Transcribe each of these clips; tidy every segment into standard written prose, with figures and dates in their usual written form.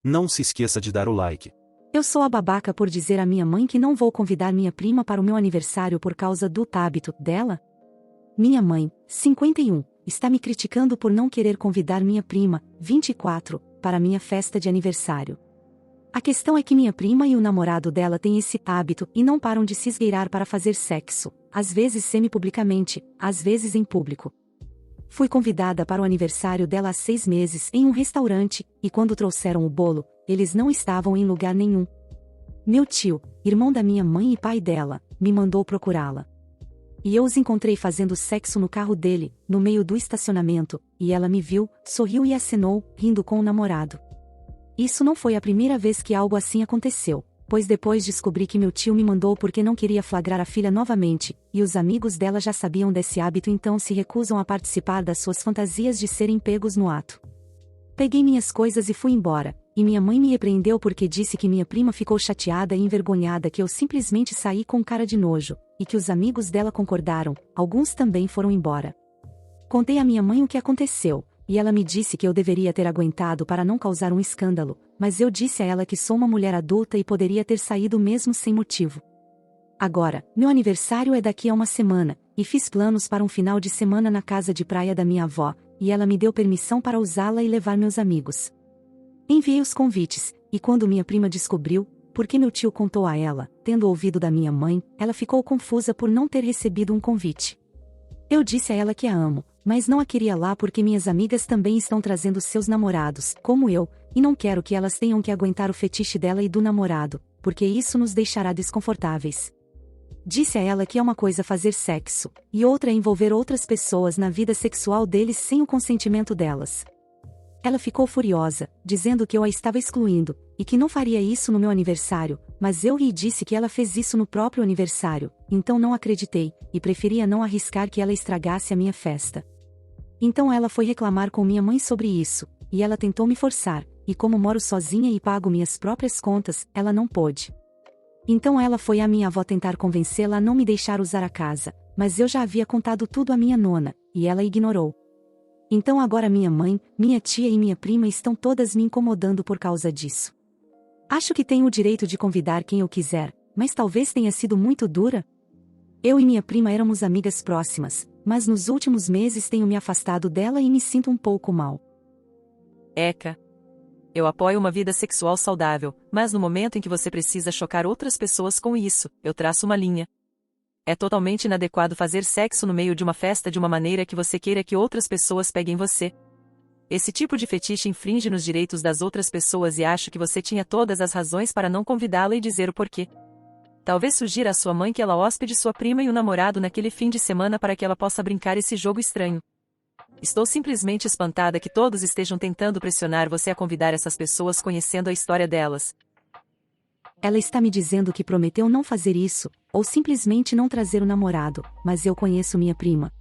Não se esqueça de dar o like. Eu sou a babaca por dizer à minha mãe que não vou convidar minha prima para o meu aniversário por causa do hábito dela? Minha mãe, 51, está me criticando por não querer convidar minha prima, 24, para minha festa de aniversário. A questão é que minha prima e o namorado dela têm esse hábito e não param de se esgueirar para fazer sexo, às vezes semi-publicamente, às vezes em público. Fui convidada para o aniversário dela há 6 meses em um restaurante, e quando trouxeram o bolo, eles não estavam em lugar nenhum. Meu tio, irmão da minha mãe e pai dela, me mandou procurá-la. E eu os encontrei fazendo sexo no carro dele, no meio do estacionamento, e ela me viu, sorriu e acenou, rindo com o namorado. Isso não foi a primeira vez que algo assim aconteceu, pois depois descobri que meu tio me mandou porque não queria flagrar a filha novamente, e os amigos dela já sabiam desse hábito, então se recusam a participar das suas fantasias de serem pegos no ato. Peguei minhas coisas e fui embora, e minha mãe me repreendeu porque disse que minha prima ficou chateada e envergonhada que eu simplesmente saí com cara de nojo, e que os amigos dela concordaram, alguns também foram embora. Contei à minha mãe o que aconteceu, e ela me disse que eu deveria ter aguentado para não causar um escândalo, mas eu disse a ela que sou uma mulher adulta e poderia ter saído mesmo sem motivo. Agora, meu aniversário é daqui a uma semana, e fiz planos para um final de semana na casa de praia da minha avó, e ela me deu permissão para usá-la e levar meus amigos. Enviei os convites, e quando minha prima descobriu, porque meu tio contou a ela, tendo ouvido da minha mãe, ela ficou confusa por não ter recebido um convite. Eu disse a ela que a amo, mas não a queria lá porque minhas amigas também estão trazendo seus namorados, como eu, e não quero que elas tenham que aguentar o fetiche dela e do namorado, porque isso nos deixará desconfortáveis. Disse a ela que é uma coisa fazer sexo, e outra é envolver outras pessoas na vida sexual deles sem o consentimento delas. Ela ficou furiosa, dizendo que eu a estava excluindo, e que não faria isso no meu aniversário, mas eu lhe disse que ela fez isso no próprio aniversário, então não acreditei, e preferia não arriscar que ela estragasse a minha festa. Então ela foi reclamar com minha mãe sobre isso, e ela tentou me forçar, e como moro sozinha e pago minhas próprias contas, ela não pôde. Então ela foi à minha avó tentar convencê-la a não me deixar usar a casa, mas eu já havia contado tudo à minha nona, e ela ignorou. Então agora minha mãe, minha tia e minha prima estão todas me incomodando por causa disso. Acho que tenho o direito de convidar quem eu quiser, mas talvez tenha sido muito dura. Eu e minha prima éramos amigas próximas, mas nos últimos meses tenho me afastado dela e me sinto um pouco mal. Eka. Eu apoio uma vida sexual saudável, mas no momento em que você precisa chocar outras pessoas com isso, eu traço uma linha. É totalmente inadequado fazer sexo no meio de uma festa de uma maneira que você queira que outras pessoas peguem você. Esse tipo de fetiche infringe nos direitos das outras pessoas e acho que você tinha todas as razões para não convidá-la e dizer o porquê. Talvez sugira à sua mãe que ela hóspede sua prima e o namorado naquele fim de semana para que ela possa brincar esse jogo estranho. Estou simplesmente espantada que todos estejam tentando pressionar você a convidar essas pessoas conhecendo a história delas. Ela está me dizendo que prometeu não fazer isso, ou simplesmente não trazer o namorado, mas eu conheço minha prima.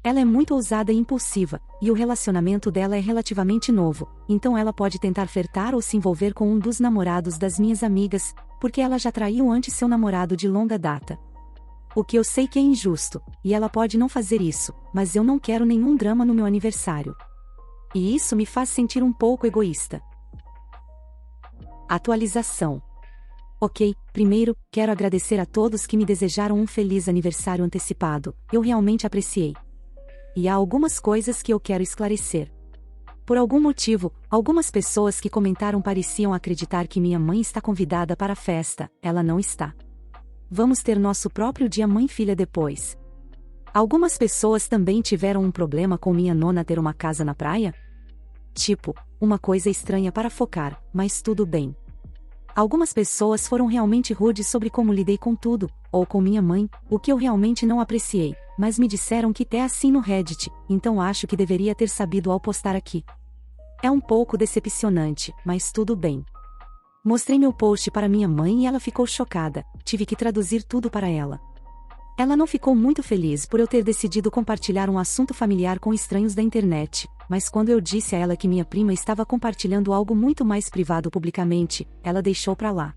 Ela é muito ousada e impulsiva, e o relacionamento dela é relativamente novo, então ela pode tentar flertar ou se envolver com um dos namorados das minhas amigas, porque ela já traiu antes seu namorado de longa data. O que eu sei que é injusto, e ela pode não fazer isso, mas eu não quero nenhum drama no meu aniversário. E isso me faz sentir um pouco egoísta. Atualização. Ok, primeiro, quero agradecer a todos que me desejaram um feliz aniversário antecipado, eu realmente apreciei. E há algumas coisas que eu quero esclarecer. Por algum motivo, algumas pessoas que comentaram pareciam acreditar que minha mãe está convidada para a festa, ela não está. Vamos ter nosso próprio dia mãe-filha depois. Algumas pessoas também tiveram um problema com minha nona ter uma casa na praia? Tipo, uma coisa estranha para focar, mas tudo bem. Algumas pessoas foram realmente rudes sobre como lidei com tudo, ou com minha mãe, o que eu realmente não apreciei, mas me disseram que é assim no Reddit, então acho que deveria ter sabido ao postar aqui. É um pouco decepcionante, mas tudo bem. Mostrei meu post para minha mãe e ela ficou chocada, tive que traduzir tudo para ela. Ela não ficou muito feliz por eu ter decidido compartilhar um assunto familiar com estranhos da internet, mas quando eu disse a ela que minha prima estava compartilhando algo muito mais privado publicamente, ela deixou pra lá.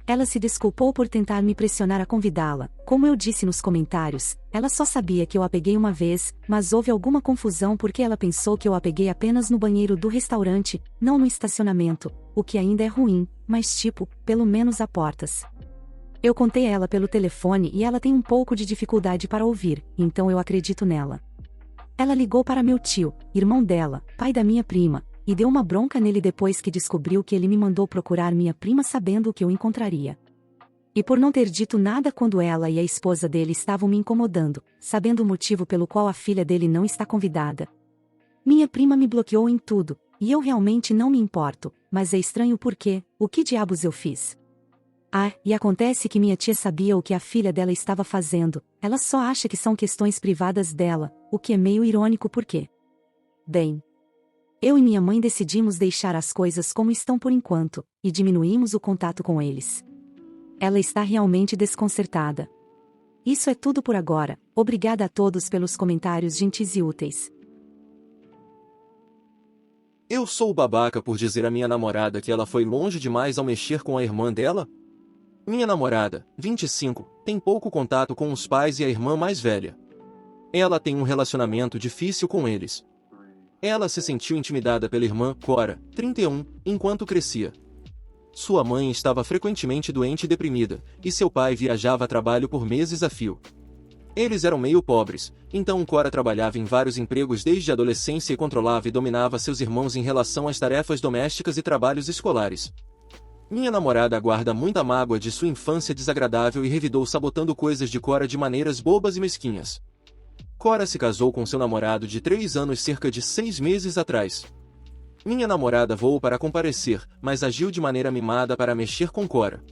Ela se desculpou por tentar me pressionar a convidá-la. Como eu disse nos comentários, ela só sabia que eu a peguei uma vez, mas houve alguma confusão porque ela pensou que eu a peguei apenas no banheiro do restaurante, não no estacionamento, o que ainda é ruim, mas tipo, pelo menos há portas. Eu contei a ela pelo telefone e ela tem um pouco de dificuldade para ouvir, então eu acredito nela. Ela ligou para meu tio, irmão dela, pai da minha prima, e deu uma bronca nele depois que descobriu que ele me mandou procurar minha prima sabendo o que eu encontraria. E por não ter dito nada quando ela e a esposa dele estavam me incomodando, sabendo o motivo pelo qual a filha dele não está convidada. Minha prima me bloqueou em tudo, e eu realmente não me importo, mas é estranho porque, o que diabos eu fiz? Ah, e acontece que minha tia sabia o que a filha dela estava fazendo, ela só acha que são questões privadas dela, o que é meio irônico porque... Bem... Eu e minha mãe decidimos deixar as coisas como estão por enquanto, e diminuímos o contato com eles. Ela está realmente desconcertada. Isso é tudo por agora, obrigada a todos pelos comentários gentis e úteis. Eu sou o babaca por dizer à minha namorada que ela foi longe demais ao mexer com a irmã dela? Minha namorada, 25, tem pouco contato com os pais e a irmã mais velha. Ela tem um relacionamento difícil com eles. Ela se sentiu intimidada pela irmã, Cora, 31, enquanto crescia. Sua mãe estava frequentemente doente e deprimida, e seu pai viajava a trabalho por meses a fio. Eles eram meio pobres, então Cora trabalhava em vários empregos desde a adolescência e controlava e dominava seus irmãos em relação às tarefas domésticas e trabalhos escolares. Minha namorada guarda muita mágoa de sua infância desagradável e revidou sabotando coisas de Cora de maneiras bobas e mesquinhas. Cora se casou com seu namorado de 3 anos cerca de 6 meses atrás. Minha namorada voou para comparecer, mas agiu de maneira mimada para mexer com Cora.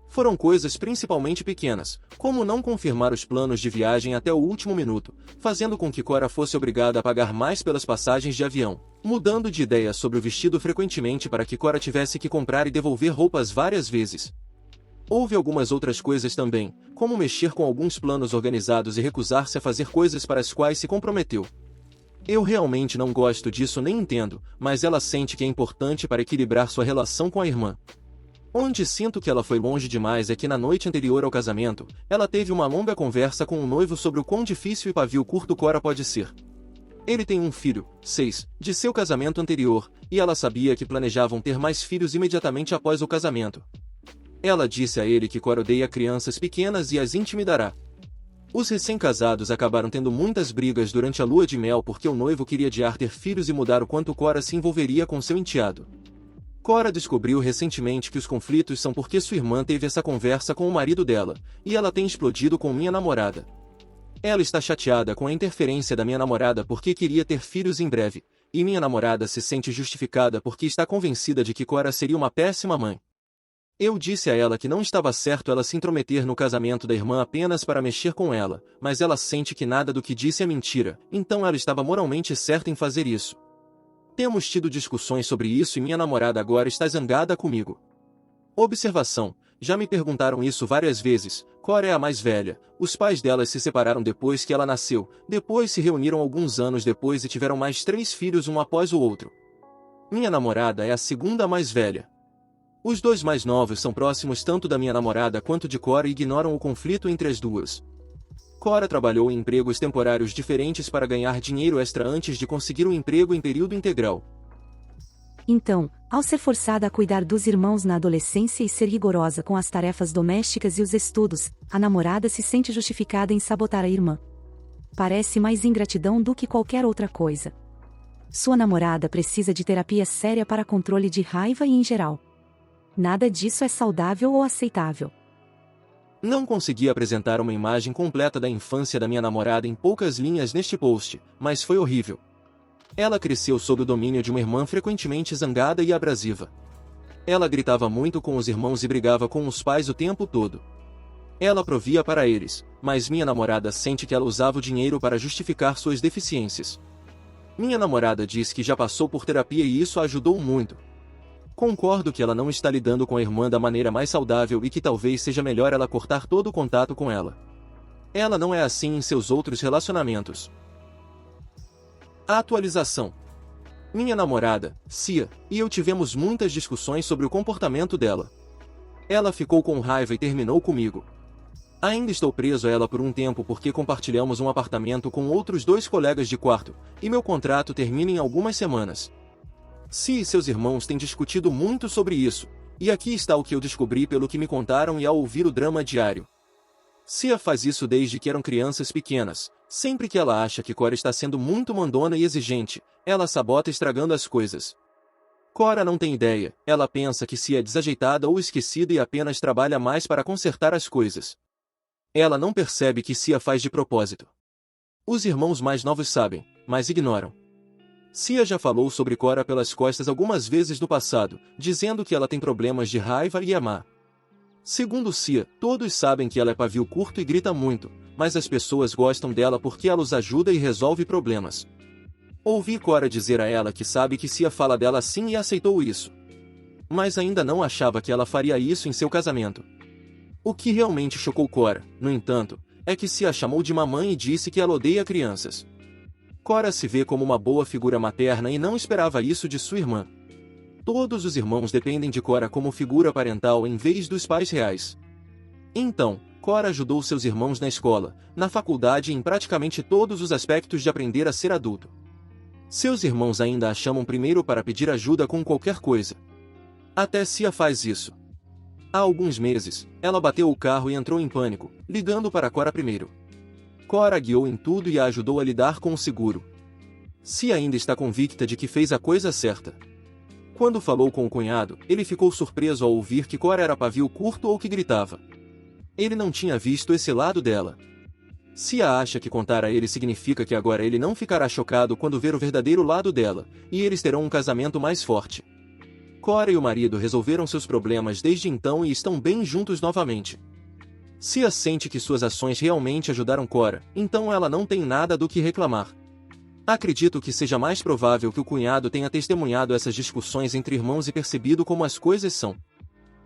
Foram coisas principalmente pequenas, como não confirmar os planos de viagem até o último minuto, fazendo com que Cora fosse obrigada a pagar mais pelas passagens de avião, mudando de ideia sobre o vestido frequentemente para que Cora tivesse que comprar e devolver roupas várias vezes. Houve algumas outras coisas também, como mexer com alguns planos organizados e recusar-se a fazer coisas para as quais se comprometeu. Eu realmente não gosto disso nem entendo, mas ela sente que é importante para equilibrar sua relação com a irmã. Onde sinto que ela foi longe demais é que na noite anterior ao casamento, ela teve uma longa conversa com o noivo sobre o quão difícil e pavio curto Cora pode ser. Ele tem um filho, 6, de seu casamento anterior, e ela sabia que planejavam ter mais filhos imediatamente após o casamento. Ela disse a ele que Cora odeia crianças pequenas e as intimidará. Os recém-casados acabaram tendo muitas brigas durante a lua de mel porque o noivo queria adiar ter filhos e mudar o quanto Cora se envolveria com seu enteado. Cora descobriu recentemente que os conflitos são porque sua irmã teve essa conversa com o marido dela, e ela tem explodido com minha namorada. Ela está chateada com a interferência da minha namorada porque queria ter filhos em breve, e minha namorada se sente justificada porque está convencida de que Cora seria uma péssima mãe. Eu disse a ela que não estava certo ela se intrometer no casamento da irmã apenas para mexer com ela, mas ela sente que nada do que disse é mentira, então ela estava moralmente certa em fazer isso. Temos tido discussões sobre isso e minha namorada agora está zangada comigo. Observação: já me perguntaram isso várias vezes. Cora é a mais velha, os pais dela se separaram depois que ela nasceu, depois se reuniram alguns anos depois e tiveram mais 3 filhos um após o outro. Minha namorada é a segunda mais velha. Os 2 mais novos são próximos tanto da minha namorada quanto de Cora e ignoram o conflito entre as duas. Cora trabalhou em empregos temporários diferentes para ganhar dinheiro extra antes de conseguir um emprego em período integral. Então, ao ser forçada a cuidar dos irmãos na adolescência e ser rigorosa com as tarefas domésticas e os estudos, a namorada se sente justificada em sabotar a irmã. Parece mais ingratidão do que qualquer outra coisa. Sua namorada precisa de terapia séria para controle de raiva e em geral. Nada disso é saudável ou aceitável. Não consegui apresentar uma imagem completa da infância da minha namorada em poucas linhas neste post, mas foi horrível. Ela cresceu sob o domínio de uma irmã frequentemente zangada e abrasiva. Ela gritava muito com os irmãos e brigava com os pais o tempo todo. Ela provia para eles, mas minha namorada sente que ela usava o dinheiro para justificar suas deficiências. Minha namorada diz que já passou por terapia e isso a ajudou muito. Concordo que ela não está lidando com a irmã da maneira mais saudável e que talvez seja melhor ela cortar todo o contato com ela. Ela não é assim em seus outros relacionamentos. A atualização. Minha namorada, Cia, e eu tivemos muitas discussões sobre o comportamento dela. Ela ficou com raiva e terminou comigo. Ainda estou preso a ela por um tempo porque compartilhamos um apartamento com outros 2 colegas de quarto, e meu contrato termina em algumas semanas. Si e seus irmãos têm discutido muito sobre isso, e aqui está o que eu descobri pelo que me contaram e ao ouvir o drama diário. Cia faz isso desde que eram crianças pequenas. Sempre que ela acha que Cora está sendo muito mandona e exigente, ela sabota estragando as coisas. Cora não tem ideia, ela pensa que Cia é desajeitada ou esquecida e apenas trabalha mais para consertar as coisas. Ela não percebe que Cia faz de propósito. Os irmãos mais novos sabem, mas ignoram. Cia já falou sobre Cora pelas costas algumas vezes no passado, dizendo que ela tem problemas de raiva e é má. Segundo Cia, todos sabem que ela é pavio curto e grita muito, mas as pessoas gostam dela porque ela os ajuda e resolve problemas. Ouvi Cora dizer a ela que sabe que Cia fala dela assim e aceitou isso. Mas ainda não achava que ela faria isso em seu casamento. O que realmente chocou Cora, no entanto, é que Cia a chamou de mamãe e disse que ela odeia crianças. Cora se vê como uma boa figura materna e não esperava isso de sua irmã. Todos os irmãos dependem de Cora como figura parental em vez dos pais reais. Então, Cora ajudou seus irmãos na escola, na faculdade e em praticamente todos os aspectos de aprender a ser adulto. Seus irmãos ainda a chamam primeiro para pedir ajuda com qualquer coisa. Até Cia faz isso. Há alguns meses, ela bateu o carro e entrou em pânico, ligando para Cora primeiro. Cora a guiou em tudo e a ajudou a lidar com o seguro. Cia ainda está convicta de que fez a coisa certa. Quando falou com o cunhado, ele ficou surpreso ao ouvir que Cora era pavio curto ou que gritava. Ele não tinha visto esse lado dela. Cia acha que contar a ele significa que agora ele não ficará chocado quando ver o verdadeiro lado dela, e eles terão um casamento mais forte. Cora e o marido resolveram seus problemas desde então e estão bem juntos novamente. Cia sente que suas ações realmente ajudaram Cora, então ela não tem nada do que reclamar. Acredito que seja mais provável que o cunhado tenha testemunhado essas discussões entre irmãos e percebido como as coisas são.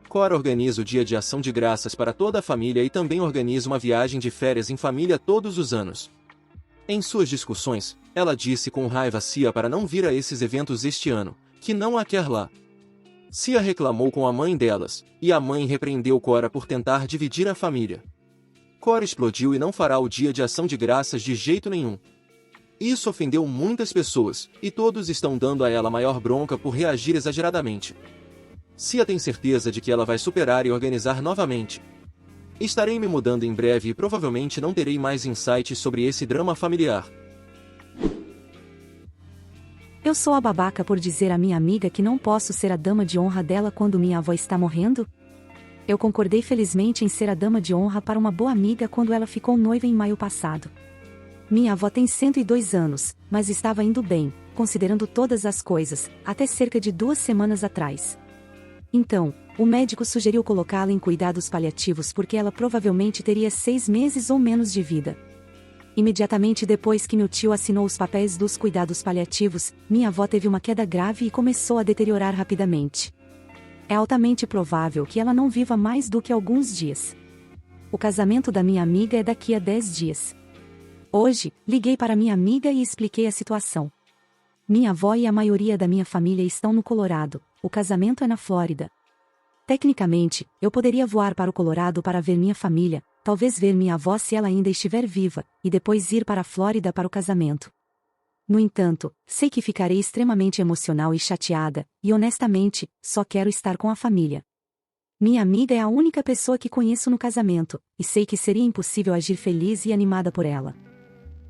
Cora organiza o dia de ação de graças para toda a família e também organiza uma viagem de férias em família todos os anos. Em suas discussões, ela disse com raiva a Cia para não vir a esses eventos este ano, que não a quer lá. Cia reclamou com a mãe delas, e a mãe repreendeu Cora por tentar dividir a família. Cora explodiu e não fará o dia de ação de graças de jeito nenhum. Isso ofendeu muitas pessoas, e todos estão dando a ela maior bronca por reagir exageradamente. Cia tem certeza de que ela vai superar e organizar novamente. Estarei me mudando em breve e provavelmente não terei mais insights sobre esse drama familiar. Eu sou a babaca por dizer à minha amiga que não posso ser a dama de honra dela quando minha avó está morrendo? Eu concordei felizmente em ser a dama de honra para uma boa amiga quando ela ficou noiva em maio passado. Minha avó tem 102 anos, mas estava indo bem, considerando todas as coisas, até cerca de 2 semanas atrás. Então, o médico sugeriu colocá-la em cuidados paliativos porque ela provavelmente teria 6 meses ou menos de vida. Imediatamente depois que meu tio assinou os papéis dos cuidados paliativos, minha avó teve uma queda grave e começou a deteriorar rapidamente. É altamente provável que ela não viva mais do que alguns dias. O casamento da minha amiga é daqui a 10 dias. Hoje, liguei para minha amiga e expliquei a situação. Minha avó e a maioria da minha família estão no Colorado, o casamento é na Flórida. Tecnicamente, eu poderia voar para o Colorado para ver minha família, talvez ver minha avó se ela ainda estiver viva, e depois ir para a Flórida para o casamento. No entanto, sei que ficarei extremamente emocional e chateada, e honestamente, só quero estar com a família. Minha amiga é a única pessoa que conheço no casamento, e sei que seria impossível agir feliz e animada por ela.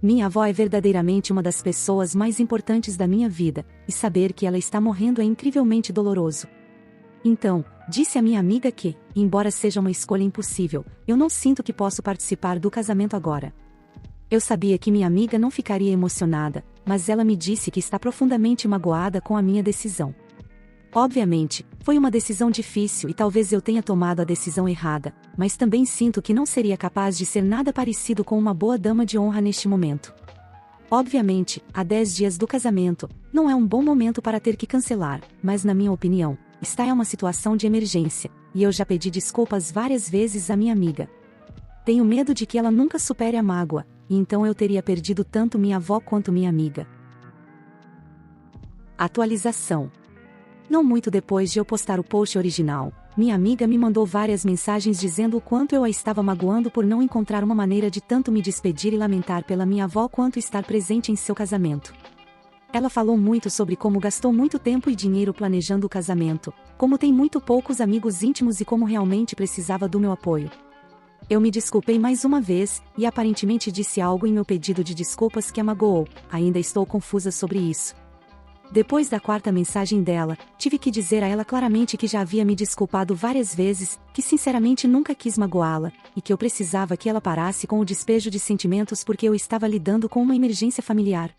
Minha avó é verdadeiramente uma das pessoas mais importantes da minha vida, e saber que ela está morrendo é incrivelmente doloroso. Então, disse a minha amiga que, embora seja uma escolha impossível, eu não sinto que posso participar do casamento agora. Eu sabia que minha amiga não ficaria emocionada, mas ela me disse que está profundamente magoada com a minha decisão. Obviamente, foi uma decisão difícil e talvez eu tenha tomado a decisão errada, mas também sinto que não seria capaz de ser nada parecido com uma boa dama de honra neste momento. Obviamente, há 10 dias do casamento, não é um bom momento para ter que cancelar, mas na minha opinião, esta é uma situação de emergência, e eu já pedi desculpas várias vezes à minha amiga. Tenho medo de que ela nunca supere a mágoa, e então eu teria perdido tanto minha avó quanto minha amiga. Atualização. Não muito depois de eu postar o post original, Minha amiga me mandou várias mensagens dizendo o quanto eu a estava magoando por não encontrar uma maneira de tanto me despedir e lamentar pela minha avó quanto estar presente em seu casamento. Ela falou muito sobre como gastou muito tempo e dinheiro planejando o casamento, como tem muito poucos amigos íntimos e como realmente precisava do meu apoio. Eu me desculpei mais uma vez, e aparentemente disse algo em meu pedido de desculpas que a magoou. Ainda estou confusa sobre isso. Depois da quarta mensagem dela, tive que dizer a ela claramente que já havia me desculpado várias vezes, que sinceramente nunca quis magoá-la, e que eu precisava que ela parasse com o despejo de sentimentos porque eu estava lidando com uma emergência familiar.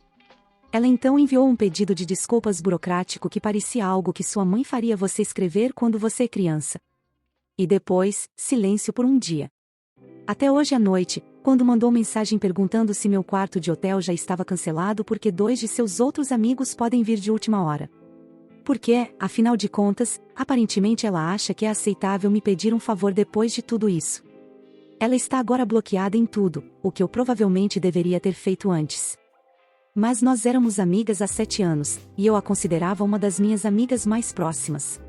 Ela então enviou um pedido de desculpas burocrático que parecia algo que sua mãe faria você escrever quando você é criança. E depois, silêncio por um dia. Até hoje à noite, quando mandou mensagem perguntando se meu quarto de hotel já estava cancelado porque 2 de seus outros amigos podem vir de última hora. Porque, afinal de contas, aparentemente ela acha que é aceitável me pedir um favor depois de tudo isso. Ela está agora bloqueada em tudo, o que eu provavelmente deveria ter feito antes. Mas nós éramos amigas há 7 anos, e eu a considerava uma das minhas amigas mais próximas.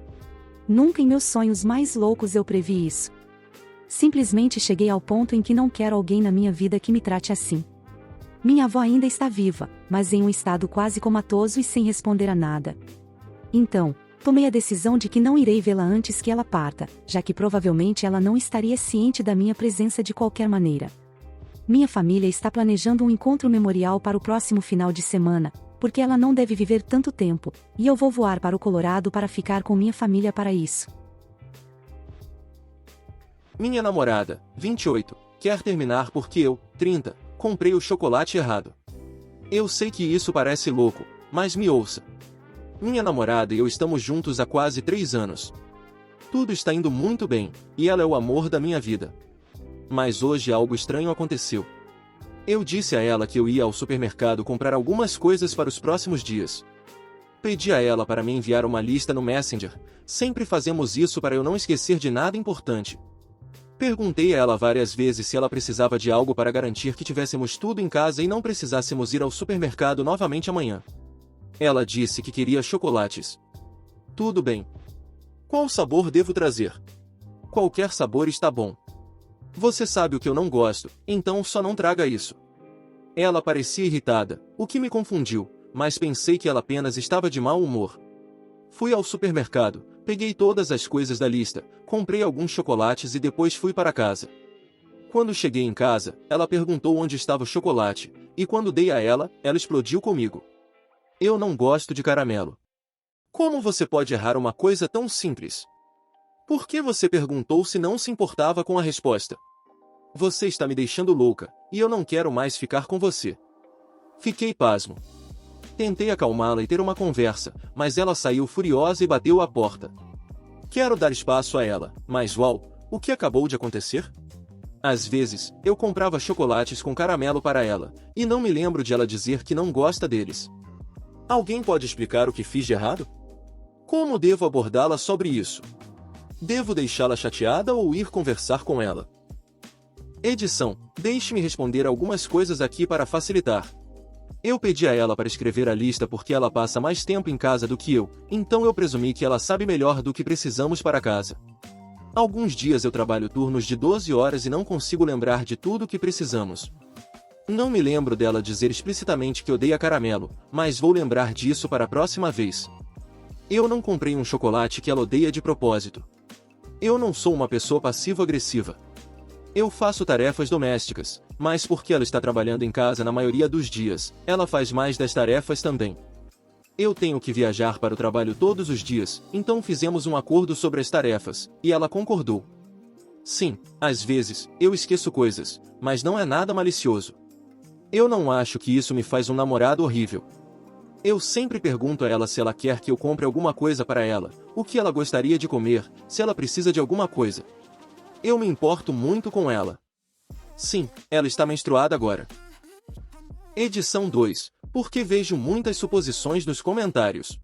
Nunca em meus sonhos mais loucos eu previ isso. Simplesmente cheguei ao ponto em que não quero alguém na minha vida que me trate assim. Minha avó ainda está viva, mas em um estado quase comatoso e sem responder a nada. Então, tomei a decisão de que não irei vê-la antes que ela parta, já que provavelmente ela não estaria ciente da minha presença de qualquer maneira. Minha família está planejando um encontro memorial para o próximo final de semana, porque ela não deve viver tanto tempo, e eu vou voar para o Colorado para ficar com minha família para isso. Minha namorada, 28, quer terminar porque eu, 30, comprei o chocolate errado. Eu sei que isso parece louco, mas me ouça. Minha namorada e eu estamos juntos há quase 3 anos. Tudo está indo muito bem, e ela é o amor da minha vida. Mas hoje algo estranho aconteceu. Eu disse a ela que eu ia ao supermercado comprar algumas coisas para os próximos dias. Pedi a ela para me enviar uma lista no Messenger, sempre fazemos isso para eu não esquecer de nada importante. Perguntei a ela várias vezes se ela precisava de algo para garantir que tivéssemos tudo em casa e não precisássemos ir ao supermercado novamente amanhã. Ela disse que queria chocolates. Tudo bem. Qual sabor devo trazer? Qualquer sabor está bom. Você sabe o que eu não gosto, então só não traga isso. Ela parecia irritada, o que me confundiu, mas pensei que ela apenas estava de mau humor. Fui ao supermercado, peguei todas as coisas da lista, comprei alguns chocolates e depois fui para casa. Quando cheguei em casa, ela perguntou onde estava o chocolate, e quando dei a ela, ela explodiu comigo. Eu não gosto de caramelo. Como você pode errar uma coisa tão simples? Por que você perguntou se não se importava com a resposta? Você está me deixando louca, e eu não quero mais ficar com você. Fiquei pasmo. Tentei acalmá-la e ter uma conversa, mas ela saiu furiosa e bateu à porta. Quero dar espaço a ela, mas uau, o que acabou de acontecer? Às vezes, eu comprava chocolates com caramelo para ela, e não me lembro de ela dizer que não gosta deles. Alguém pode explicar o que fiz de errado? Como devo abordá-la sobre isso? Devo deixá-la chateada ou ir conversar com ela? Edição, deixe-me responder algumas coisas aqui para facilitar. Eu pedi a ela para escrever a lista porque ela passa mais tempo em casa do que eu, então eu presumi que ela sabe melhor do que precisamos para casa. Alguns dias eu trabalho turnos de 12 horas e não consigo lembrar de tudo o que precisamos. Não me lembro dela dizer explicitamente que odeia caramelo, mas vou lembrar disso para a próxima vez. Eu não comprei um chocolate que ela odeia de propósito. Eu não sou uma pessoa passivo-agressiva. Eu faço tarefas domésticas, mas porque ela está trabalhando em casa na maioria dos dias, ela faz mais das tarefas também. Eu tenho que viajar para o trabalho todos os dias, então fizemos um acordo sobre as tarefas, e ela concordou. Sim, às vezes, eu esqueço coisas, mas não é nada malicioso. Eu não acho que isso me faz um namorado horrível. Eu sempre pergunto a ela se ela quer que eu compre alguma coisa para ela, o que ela gostaria de comer, se ela precisa de alguma coisa. Eu me importo muito com ela. Sim, ela está menstruada agora. Edição 2. Porque vejo muitas suposições nos comentários.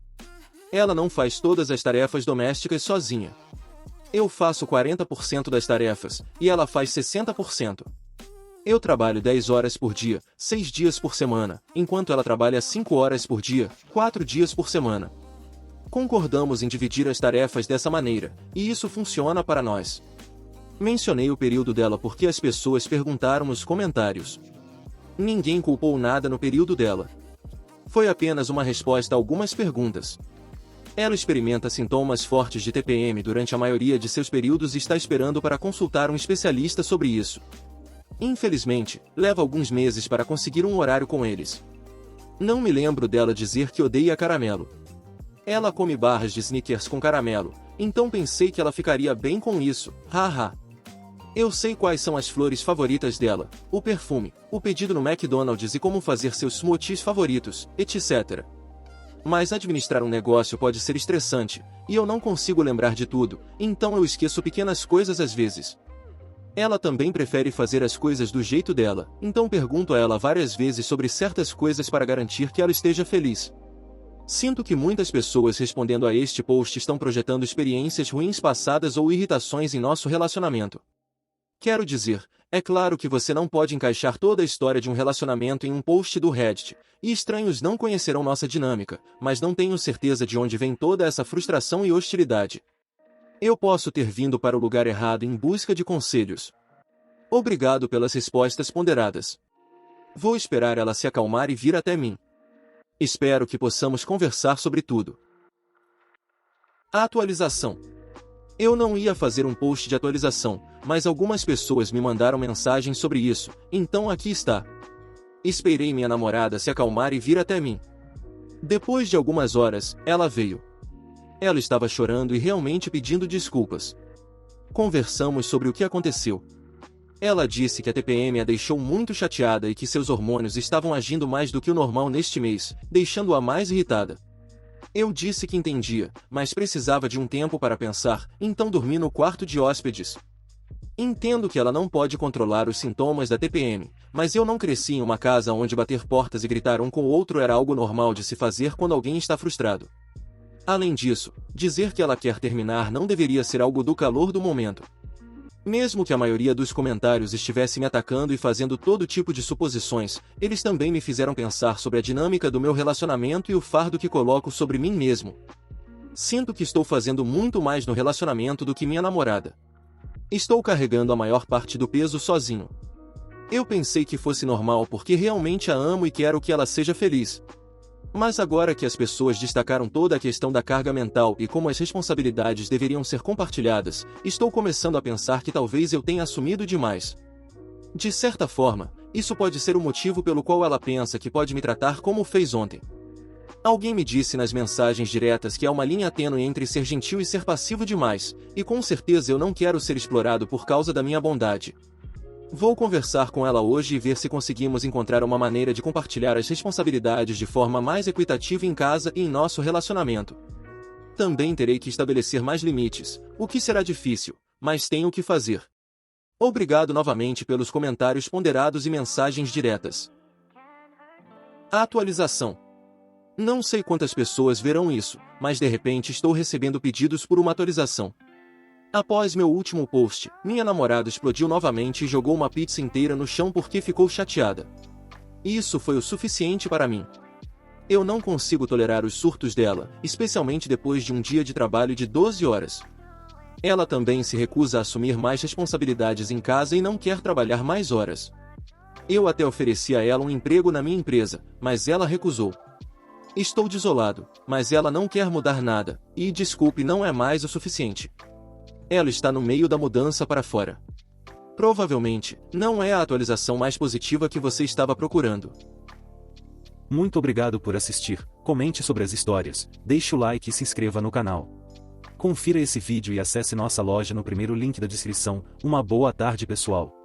Ela não faz todas as tarefas domésticas sozinha. Eu faço 40% das tarefas, e ela faz 60%. Eu trabalho 10 horas por dia, 6 dias por semana, enquanto ela trabalha 5 horas por dia, 4 dias por semana. Concordamos em dividir as tarefas dessa maneira, e isso funciona para nós. Mencionei o período dela porque as pessoas perguntaram nos comentários. Ninguém culpou nada no período dela. Foi apenas uma resposta a algumas perguntas. Ela experimenta sintomas fortes de TPM durante a maioria de seus períodos e está esperando para consultar um especialista sobre isso. Infelizmente, leva alguns meses para conseguir um horário com eles. Não me lembro dela dizer que odeia caramelo. Ela come barras de Snickers com caramelo, então pensei que ela ficaria bem com isso, haha. Eu sei quais são as flores favoritas dela, o perfume, o pedido no McDonald's e como fazer seus smoothies favoritos, etc. Mas administrar um negócio pode ser estressante, e eu não consigo lembrar de tudo, então eu esqueço pequenas coisas às vezes. Ela também prefere fazer as coisas do jeito dela, então pergunto a ela várias vezes sobre certas coisas para garantir que ela esteja feliz. Sinto que muitas pessoas respondendo a este post estão projetando experiências ruins passadas ou irritações em nosso relacionamento. Quero dizer, é claro que você não pode encaixar toda a história de um relacionamento em um post do Reddit, e estranhos não conhecerão nossa dinâmica, mas não tenho certeza de onde vem toda essa frustração e hostilidade. Eu posso ter vindo para o lugar errado em busca de conselhos. Obrigado pelas respostas ponderadas. Vou esperar ela se acalmar e vir até mim. Espero que possamos conversar sobre tudo. A atualização. Eu não ia fazer um post de atualização, mas algumas pessoas me mandaram mensagens sobre isso, então aqui está. Esperei minha namorada se acalmar e vir até mim. Depois de algumas horas, ela veio. Ela estava chorando e realmente pedindo desculpas. Conversamos sobre o que aconteceu. Ela disse que a TPM a deixou muito chateada e que seus hormônios estavam agindo mais do que o normal neste mês, deixando-a mais irritada. Eu disse que entendia, mas precisava de um tempo para pensar, então dormi no quarto de hóspedes. Entendo que ela não pode controlar os sintomas da TPM, mas eu não cresci em uma casa onde bater portas e gritar um com o outro era algo normal de se fazer quando alguém está frustrado. Além disso, dizer que ela quer terminar não deveria ser algo do calor do momento. Mesmo que a maioria dos comentários estivesse me atacando e fazendo todo tipo de suposições, eles também me fizeram pensar sobre a dinâmica do meu relacionamento e o fardo que coloco sobre mim mesmo. Sinto que estou fazendo muito mais no relacionamento do que minha namorada. Estou carregando a maior parte do peso sozinho. Eu pensei que fosse normal porque realmente a amo e quero que ela seja feliz. Mas agora que as pessoas destacaram toda a questão da carga mental e como as responsabilidades deveriam ser compartilhadas, estou começando a pensar que talvez eu tenha assumido demais. De certa forma, isso pode ser o motivo pelo qual ela pensa que pode me tratar como fez ontem. Alguém me disse nas mensagens diretas que há uma linha tênue entre ser gentil e ser passivo demais, e com certeza eu não quero ser explorado por causa da minha bondade. Vou conversar com ela hoje e ver se conseguimos encontrar uma maneira de compartilhar as responsabilidades de forma mais equitativa em casa e em nosso relacionamento. Também terei que estabelecer mais limites, o que será difícil, mas tenho que fazer. Obrigado novamente pelos comentários ponderados e mensagens diretas. A atualização. Não sei quantas pessoas verão isso, mas de repente estou recebendo pedidos por uma atualização. Após meu último post, minha namorada explodiu novamente e jogou uma pizza inteira no chão porque ficou chateada. Isso foi o suficiente para mim. Eu não consigo tolerar os surtos dela, especialmente depois de um dia de trabalho de 12 horas. Ela também se recusa a assumir mais responsabilidades em casa e não quer trabalhar mais horas. Eu até ofereci a ela um emprego na minha empresa, mas ela recusou. Estou desolado, mas ela não quer mudar nada, e desculpe, não é mais o suficiente. Ela está no meio da mudança para fora. Provavelmente, não é a atualização mais positiva que você estava procurando. Muito obrigado por assistir, comente sobre as histórias, deixe o like e se inscreva no canal. Confira esse vídeo e acesse nossa loja no primeiro link da descrição. Uma boa tarde, pessoal.